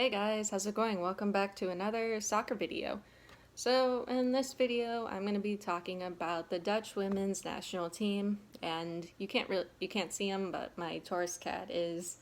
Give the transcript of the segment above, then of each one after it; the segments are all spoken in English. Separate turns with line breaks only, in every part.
Hey guys, how's it going? Welcome back to another soccer video. So in this video, I'm going to be talking about the Dutch women's national team, and you can't see him, but my Taurus cat is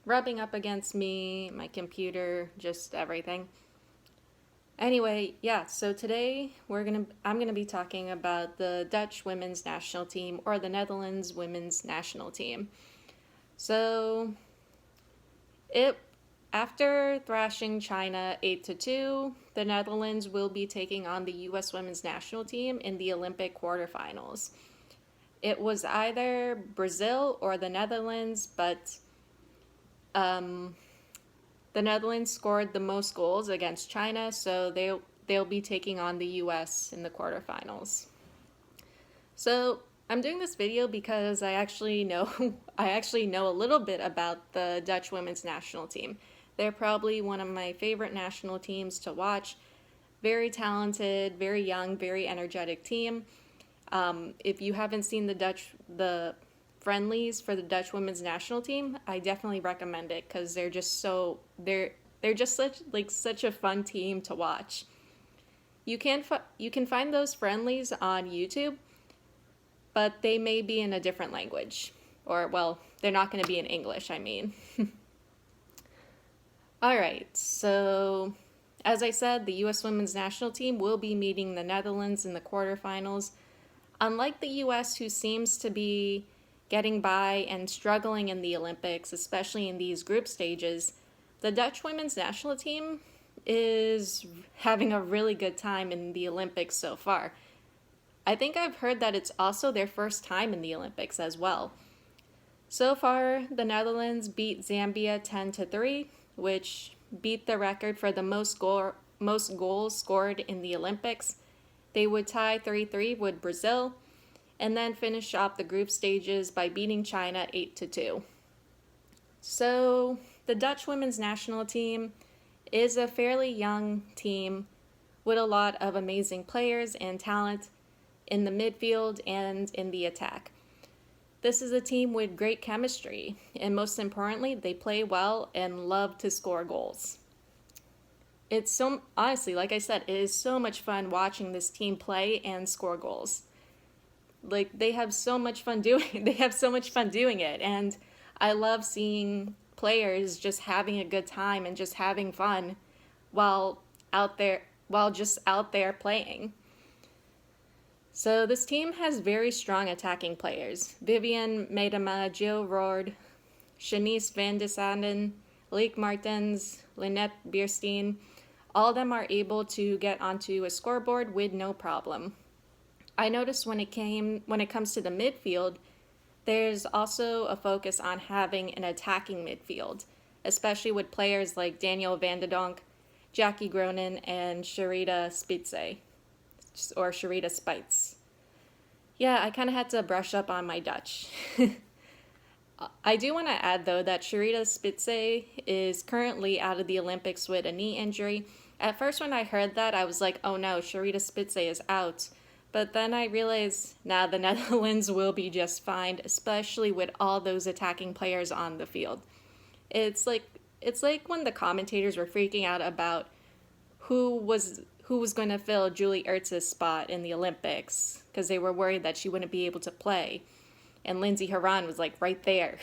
rubbing up against me, my computer, just everything. Anyway, yeah, so today I'm gonna be talking about the Dutch women's national team or the Netherlands women's national team. So it after thrashing China 8-2, the Netherlands will be taking on the US women's national team in the Olympic quarterfinals. It was either Brazil or the Netherlands, but the Netherlands scored the most goals against China, so they'll be taking on the US in the quarterfinals. So I'm doing this video because I actually know a little bit about the Dutch women's national team. They're probably one of my favorite national teams to watch. Very talented, very young, very energetic team. If you haven't seen the friendlies for the Dutch women's national team, I definitely recommend it because they're just such a fun team to watch. You can find those friendlies on YouTube, but they may be in a different language. Or, well, they're not going to be in English, I mean. Alright, so as I said, the US women's national team will be meeting the Netherlands in the quarterfinals. Unlike the US, who seems to be getting by and struggling in the Olympics, especially in these group stages, the Dutch women's national team is having a really good time in the Olympics so far. I think I've heard that it's also their first time in the Olympics as well. So far, the Netherlands beat Zambia 10-3, which beat the record for the most goals scored in the Olympics. They would tie 3-3 with Brazil, and then finish off the group stages by beating China 8-2. So the Dutch women's national team is a fairly young team with a lot of amazing players and talent in the midfield and in the attack. This is a team with great chemistry, and most importantly, they play well and love to score goals. Honestly, like I said, it is so much fun watching this team play and score goals. They have so much fun doing it, and I love seeing players just having a good time and just having fun while just out there playing. So this team has very strong attacking players. Vivian Miedema, Jill Roord, Shanice van de Sanden, Lieke Martens, Lynette Bierstein. All of them are able to get onto a scoreboard with no problem. I noticed when it comes to the midfield, there's also a focus on having an attacking midfield, especially with players like Danielle van de Donk, Jackie Groenen, and Sharita Spitze. Or Sharita Spites. Yeah, I kind of had to brush up on my Dutch. I do want to add, though, that Sharita Spitze is currently out of the Olympics with a knee injury. At first, when I heard that, I was like, oh no, Sharita Spitze is out. But then I realized, nah, the Netherlands will be just fine, especially with all those attacking players on the field. It's like when the commentators were freaking out about who was going to fill Julie Ertz's spot in the Olympics because they were worried that she wouldn't be able to play. And Lindsey Horan was like right there.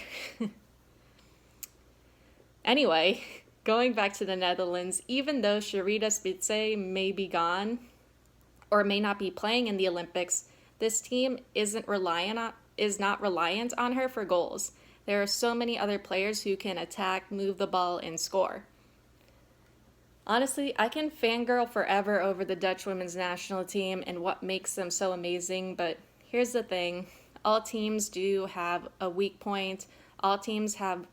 Anyway, going back to the Netherlands, even though Sharita Spitze may be gone or may not be playing in the Olympics, this team is not reliant on her for goals. There are so many other players who can attack, move the ball, and score. Honestly, I can fangirl forever over the Dutch women's national team and what makes them so amazing, but here's the thing. All teams do have a weak point. All teams have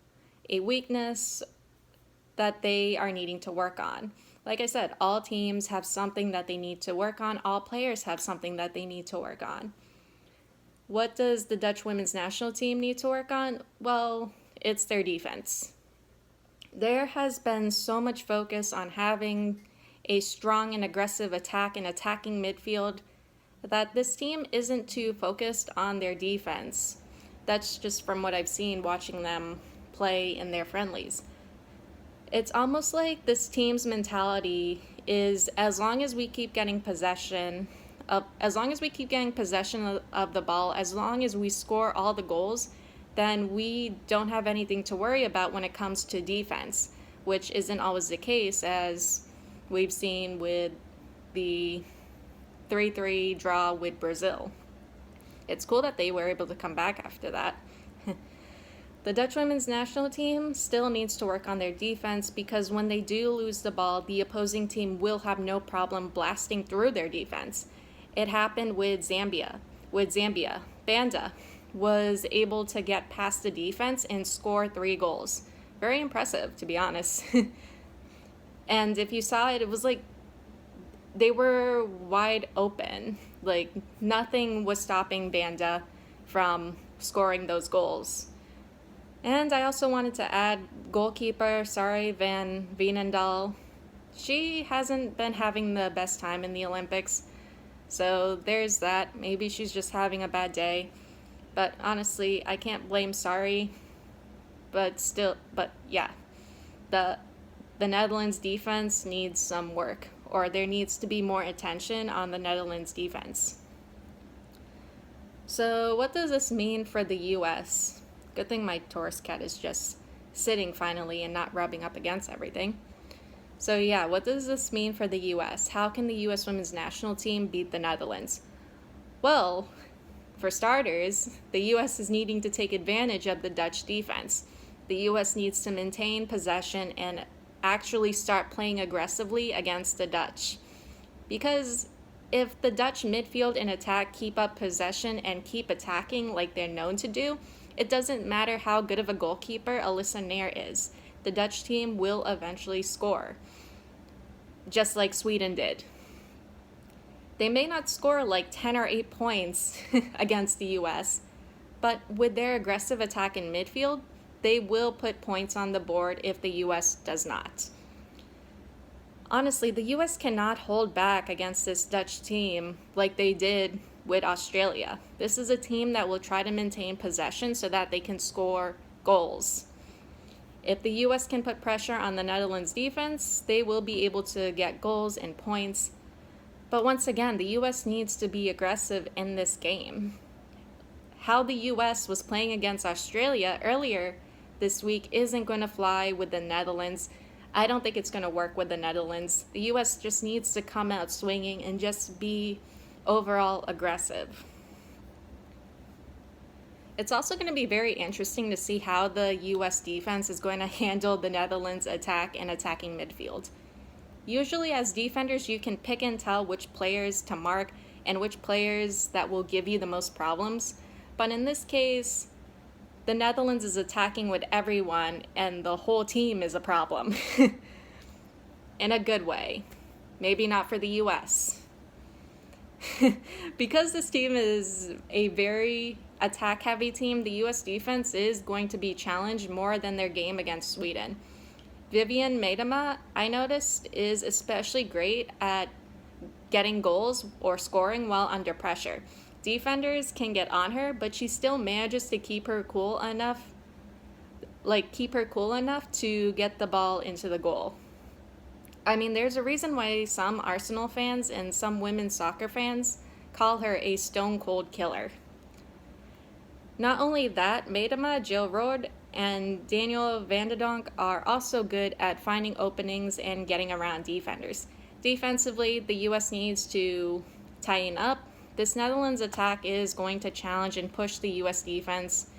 a weakness that they are needing to work on. Like I said, all teams have something that they need to work on. All players have something that they need to work on. What does the Dutch women's national team need to work on? Well, it's their defense. There has been so much focus on having a strong and aggressive attack and attacking midfield that this team isn't too focused on their defense. That's just from what I've seen watching them play in their friendlies. It's almost like this team's mentality is as long as we keep getting possession of the ball, as long as we score all the goals, then we don't have anything to worry about when it comes to defense, which isn't always the case, as we've seen with the 3-3 draw with Brazil. It's cool that they were able to come back after that. The Dutch women's national team still needs to work on their defense, because when they do lose the ball, the opposing team will have no problem blasting through their defense. It happened with Zambia. Banda was able to get past the defense and score 3 goals. Very impressive, to be honest. And if you saw it, it was like they were wide open. Like, nothing was stopping Banda from scoring those goals. And I also wanted to add goalkeeper Sari van Veenendaal. She hasn't been having the best time in the Olympics, so there's that. Maybe she's just having a bad day. But honestly, I can't blame Sari. But yeah, the Netherlands defense needs some work, or there needs to be more attention on the Netherlands defense. So what does this mean for the US? Good thing my Taurus cat is just sitting finally and not rubbing up against everything. So yeah, what does this mean for the US? How can the US women's national team beat the Netherlands? Well, for starters, the US is needing to take advantage of the Dutch defense. The US needs to maintain possession and actually start playing aggressively against the Dutch. Because if the Dutch midfield and attack keep up possession and keep attacking like they're known to do, it doesn't matter how good of a goalkeeper Alyssa Nair is. The Dutch team will eventually score, just like Sweden did. They may not score like 10 or 8 points against the US, but with their aggressive attack in midfield, they will put points on the board if the US does not. Honestly, the US cannot hold back against this Dutch team like they did with Australia. This is a team that will try to maintain possession so that they can score goals. If the US can put pressure on the Netherlands defense, they will be able to get goals and points. But once again, the US needs to be aggressive in this game. How the US was playing against Australia earlier this week isn't going to fly with the Netherlands. I don't think it's going to work with the Netherlands. The US just needs to come out swinging and just be overall aggressive. It's also going to be very interesting to see how the US defense is going to handle the Netherlands attack and attacking midfield. Usually as defenders, you can pick and tell which players to mark and which players that will give you the most problems. But in this case, the Netherlands is attacking with everyone and the whole team is a problem. In a good way. Maybe not for the US. Because this team is a very attack-heavy team, the US defense is going to be challenged more than their game against Sweden. Vivian Miedema, I noticed, is especially great at getting goals or scoring while under pressure. Defenders can get on her, but she still manages to keep her cool enough to get the ball into the goal. I mean, there's a reason why some Arsenal fans and some women's soccer fans call her a stone-cold killer. Not only that, Miedema, Jill Roord, and Daniel van de Donk are also good at finding openings and getting around defenders. Defensively, the US needs to tighten up. This Netherlands attack is going to challenge and push the US defense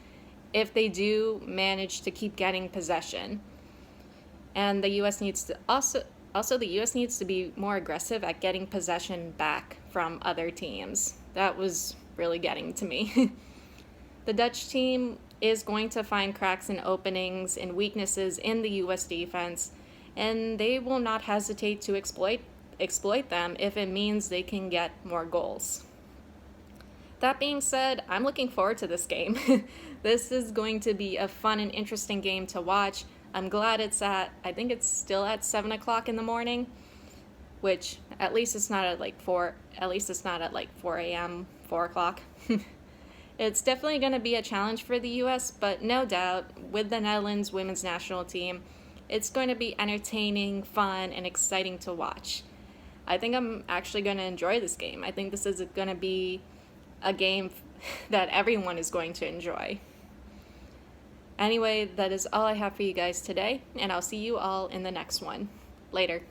if they do manage to keep getting possession. And the US needs to the US needs to be more aggressive at getting possession back from other teams. That was really getting to me. The Dutch team is going to find cracks and openings and weaknesses in the US defense, and they will not hesitate to exploit them if it means they can get more goals. That being said, I'm looking forward to this game. This is going to be a fun and interesting game to watch. I'm glad I think it's still at 7 o'clock in the morning, which at least it's not at like 4 a.m., 4 o'clock. It's definitely going to be a challenge for the US, but no doubt, with the Netherlands women's national team, It's going to be entertaining, fun, and exciting to watch. I think I'm actually going to enjoy this game. I think this is going to be a game that everyone is going to enjoy. Anyway, that is all I have for you guys today, and I'll see you all in the next one. Later.